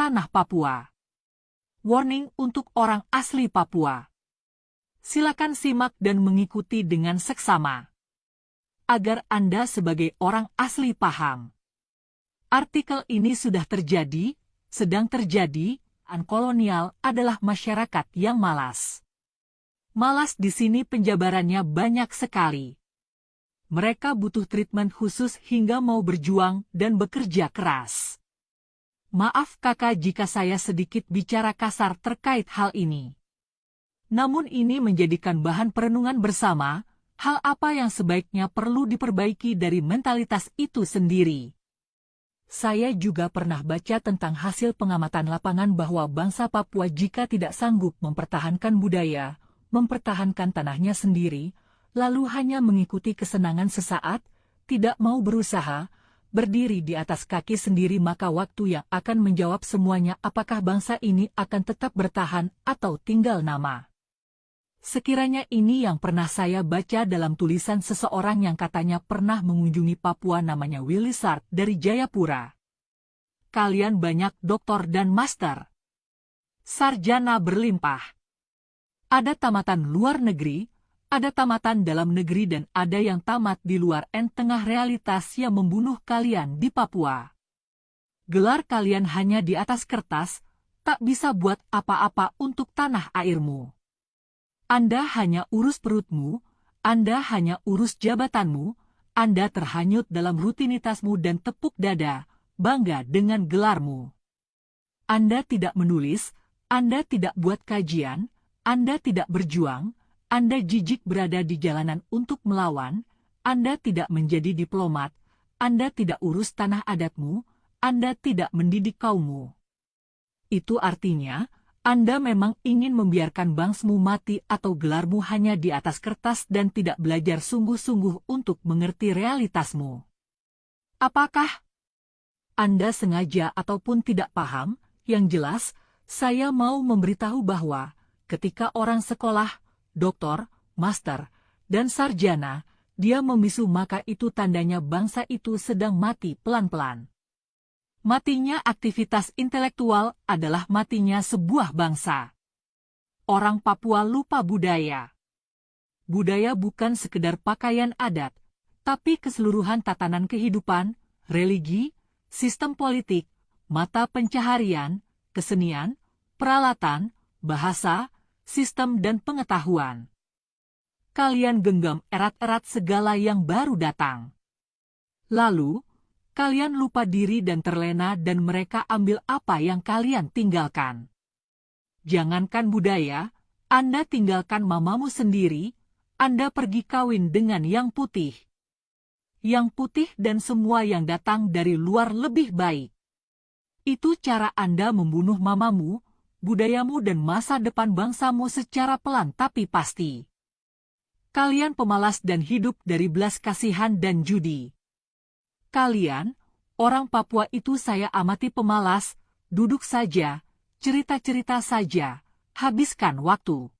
tanah Papua. Warning untuk orang asli Papua. Silakan simak dan mengikuti dengan seksama, agar Anda sebagai orang asli paham. Artikel ini sudah terjadi, sedang terjadi, kolonial adalah masyarakat yang malas. Malas di sini penjabarannya banyak sekali. Mereka butuh treatment khusus hingga mau berjuang dan bekerja keras. Maaf kakak jika saya sedikit bicara kasar terkait hal ini. Namun ini menjadikan bahan perenungan bersama, hal apa yang sebaiknya perlu diperbaiki dari mentalitas itu sendiri. Saya juga pernah baca tentang hasil pengamatan lapangan bahwa bangsa Papua jika tidak sanggup mempertahankan budaya, mempertahankan tanahnya sendiri, lalu hanya mengikuti kesenangan sesaat, tidak mau berusaha, berdiri di atas kaki sendiri, maka waktu yang akan menjawab semuanya apakah bangsa ini akan tetap bertahan atau tinggal nama. Sekiranya ini yang pernah saya baca dalam tulisan seseorang yang katanya pernah mengunjungi Papua namanya Willy Sart dari Jayapura. Kalian banyak doktor dan master, sarjana berlimpah. Ada tamatan luar negeri, ada tamatan dalam negeri dan ada yang tamat di luar tengah realitas yang membunuh kalian di Papua. Gelar kalian hanya di atas kertas, tak bisa buat apa-apa untuk tanah airmu. Anda hanya urus perutmu, Anda hanya urus jabatanmu, Anda terhanyut dalam rutinitasmu dan tepuk dada, bangga dengan gelarmu. Anda tidak menulis, Anda tidak buat kajian, Anda tidak berjuang, Anda jijik berada di jalanan untuk melawan, Anda tidak menjadi diplomat, Anda tidak urus tanah adatmu, Anda tidak mendidik kaummu. Itu artinya, Anda memang ingin membiarkan bangsmu mati atau gelarmu hanya di atas kertas dan tidak belajar sungguh-sungguh untuk mengerti realitasmu. Apakah Anda sengaja ataupun tidak paham? Yang jelas, saya mau memberitahu bahwa ketika orang sekolah, doktor, master, dan sarjana, dia membisu maka itu tandanya bangsa itu sedang mati pelan-pelan. Matinya aktivitas intelektual adalah matinya sebuah bangsa. Orang Papua lupa budaya. Budaya bukan sekedar pakaian adat, tapi keseluruhan tatanan kehidupan, religi, sistem politik, mata pencaharian, kesenian, peralatan, bahasa, sistem dan pengetahuan. Kalian genggam erat-erat segala yang baru datang. Lalu, kalian lupa diri dan terlena dan mereka ambil apa yang kalian tinggalkan. Jangankan budaya, Anda tinggalkan mamamu sendiri, Anda pergi kawin dengan yang putih. Yang putih dan semua yang datang dari luar lebih baik. Itu cara Anda membunuh mamamu, budayamu dan masa depan bangsamu secara pelan tapi pasti. Kalian pemalas dan hidup dari belas kasihan dan judi. Kalian, orang Papua itu saya amati pemalas, duduk saja, cerita-cerita saja, habiskan waktu.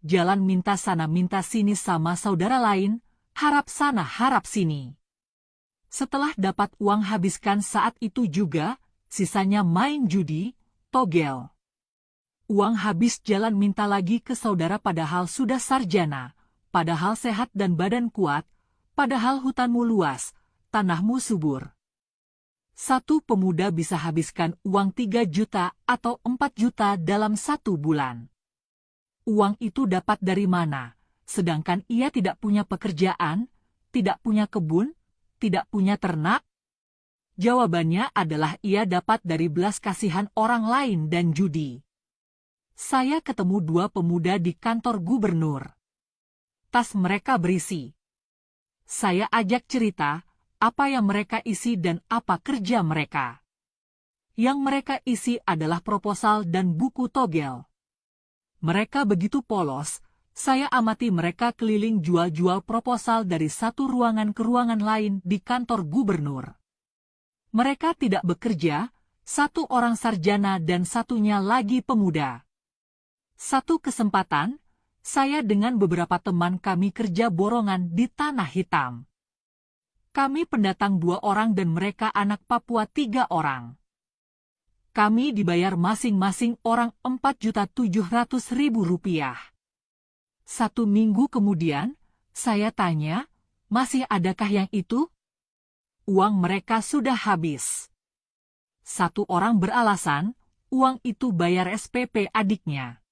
Jalan minta sana minta sini sama saudara lain, harap sana harap sini. Setelah dapat uang habiskan saat itu juga, sisanya main judi, togel. Uang habis jalan minta lagi ke saudara padahal sudah sarjana, padahal sehat dan badan kuat, padahal hutanmu luas, tanahmu subur. Satu pemuda bisa habiskan uang 3 juta atau 4 juta dalam 1 bulan. Uang itu dapat dari mana? Sedangkan ia tidak punya pekerjaan, tidak punya kebun, tidak punya ternak? Jawabannya adalah ia dapat dari belas kasihan orang lain dan judi. Saya ketemu 2 pemuda di kantor gubernur. Tas mereka berisi. Saya ajak cerita, apa yang mereka isi dan apa kerja mereka. Yang mereka isi adalah proposal dan buku togel. Mereka begitu polos, saya amati mereka keliling jual-jual proposal dari satu ruangan ke ruangan lain di kantor gubernur. Mereka tidak bekerja, satu orang sarjana dan satunya lagi pemuda. Satu kesempatan, saya dengan beberapa teman kami kerja borongan di Tanah Hitam. Kami pendatang 2 orang dan mereka anak Papua 3 orang. Kami dibayar masing-masing orang Rp4.700.000. 1 minggu kemudian, saya tanya, masih adakah yang itu? Uang mereka sudah habis. Satu orang beralasan, uang itu bayar SPP adiknya.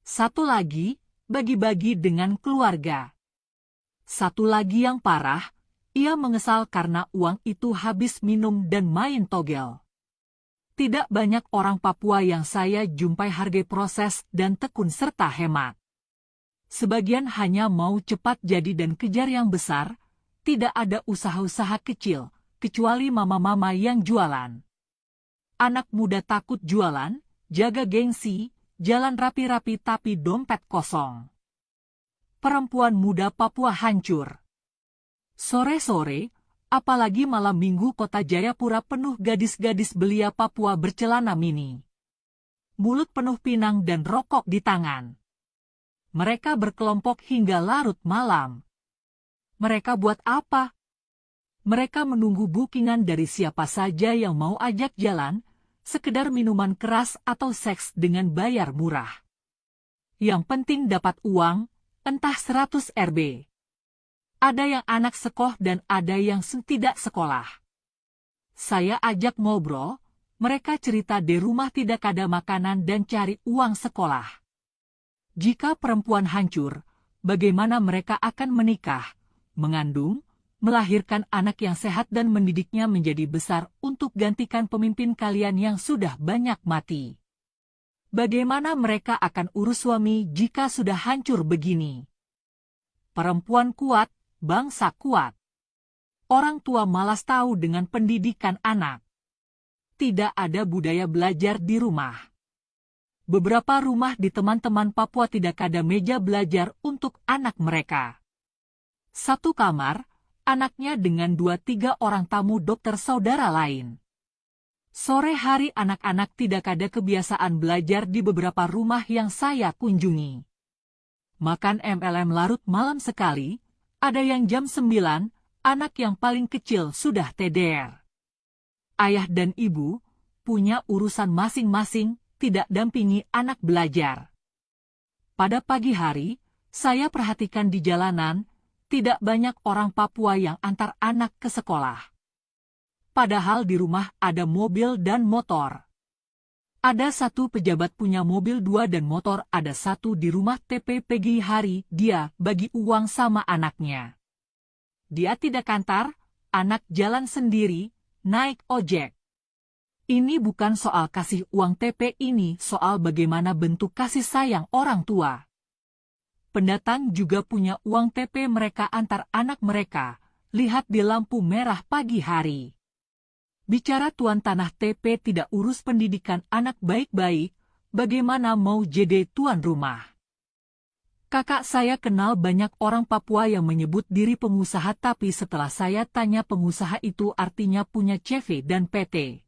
Satu lagi, bagi-bagi dengan keluarga. Satu lagi yang parah, ia mengesal karena uang itu habis minum dan main togel. Tidak banyak orang Papua yang saya jumpai hargai proses dan tekun serta hemat. Sebagian hanya mau cepat jadi dan kejar yang besar, tidak ada usaha-usaha kecil, kecuali mama-mama yang jualan. Anak muda takut jualan, jaga gengsi, jalan rapi-rapi tapi dompet kosong. Perempuan muda Papua hancur. Sore-sore, apalagi malam minggu kota Jayapura penuh gadis-gadis belia Papua bercelana mini. Mulut penuh pinang dan rokok di tangan. Mereka berkelompok hingga larut malam. Mereka buat apa? Mereka menunggu bookingan dari siapa saja yang mau ajak jalan, sekedar minuman keras atau seks dengan bayar murah. Yang penting dapat uang, entah 100 Rp. Ada yang anak sekolah dan ada yang tidak sekolah. Saya ajak ngobrol, mereka cerita di rumah tidak ada makanan dan cari uang sekolah. Jika perempuan hancur, bagaimana mereka akan menikah, mengandung, melahirkan anak yang sehat dan mendidiknya menjadi besar untuk gantikan pemimpin kalian yang sudah banyak mati? Bagaimana mereka akan urus suami jika sudah hancur begini? Perempuan kuat, bangsa kuat. Orang tua malas tahu dengan pendidikan anak. Tidak ada budaya belajar di rumah. Beberapa rumah di teman-teman Papua tidak ada meja belajar untuk anak mereka. Satu kamar, anaknya dengan 2-3 orang tamu dokter saudara lain. Sore hari anak-anak tidak ada kebiasaan belajar di beberapa rumah yang saya kunjungi. Makan MLM larut malam sekali, ada yang jam 9, anak yang paling kecil sudah TDR. Ayah dan ibu punya urusan masing-masing, tidak dampingi anak belajar. Pada pagi hari, saya perhatikan di jalanan, tidak banyak orang Papua yang antar anak ke sekolah. Padahal di rumah ada mobil dan motor. Ada satu pejabat punya mobil 2 dan motor, ada satu di rumah TP pagi hari, dia bagi uang sama anaknya. Dia tidak kantar, anak jalan sendiri, naik ojek. Ini bukan soal kasih uang TP, ini soal bagaimana bentuk kasih sayang orang tua. Pendatang juga punya uang TP mereka antar anak mereka, lihat di lampu merah pagi hari. Bicara tuan tanah TP tidak urus pendidikan anak baik-baik, bagaimana mau jadi tuan rumah? Kakak saya kenal banyak orang Papua yang menyebut diri pengusaha, tapi setelah saya tanya pengusaha itu artinya punya CV dan PT.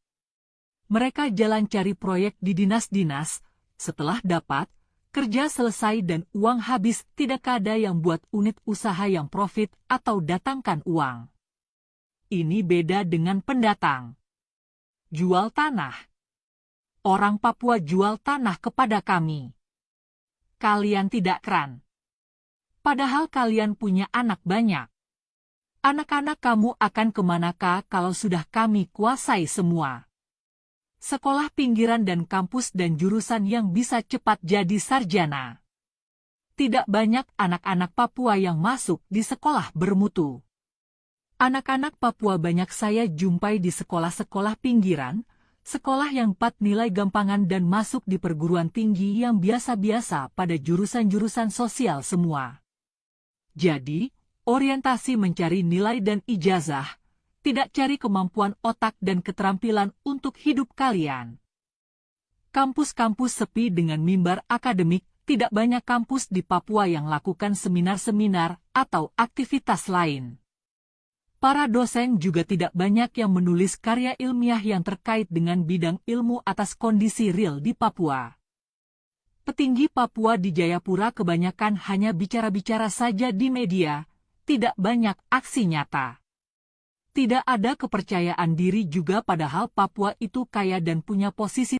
Mereka jalan cari proyek di dinas-dinas, setelah dapat, kerja selesai dan uang habis, tidak ada yang buat unit usaha yang profit atau datangkan uang. Ini beda dengan pendatang. Jual tanah. Orang Papua jual tanah kepada kami. Kalian tidak keren. Padahal kalian punya anak banyak. Anak-anak kamu akan kemanakah kalau sudah kami kuasai semua? Sekolah pinggiran dan kampus dan jurusan yang bisa cepat jadi sarjana. Tidak banyak anak-anak Papua yang masuk di sekolah bermutu. Anak-anak Papua banyak saya jumpai di sekolah-sekolah pinggiran, sekolah yang 4 nilai gampangan dan masuk di perguruan tinggi yang biasa-biasa pada jurusan-jurusan sosial semua. Jadi, orientasi mencari nilai dan ijazah, tidak cari kemampuan otak dan keterampilan untuk hidup kalian. Kampus-kampus sepi dengan mimbar akademik, tidak banyak kampus di Papua yang lakukan seminar-seminar atau aktivitas lain. Para dosen juga tidak banyak yang menulis karya ilmiah yang terkait dengan bidang ilmu atas kondisi real di Papua. Petinggi Papua di Jayapura kebanyakan hanya bicara-bicara saja di media, tidak banyak aksi nyata. Tidak ada kepercayaan diri juga padahal Papua itu kaya dan punya posisi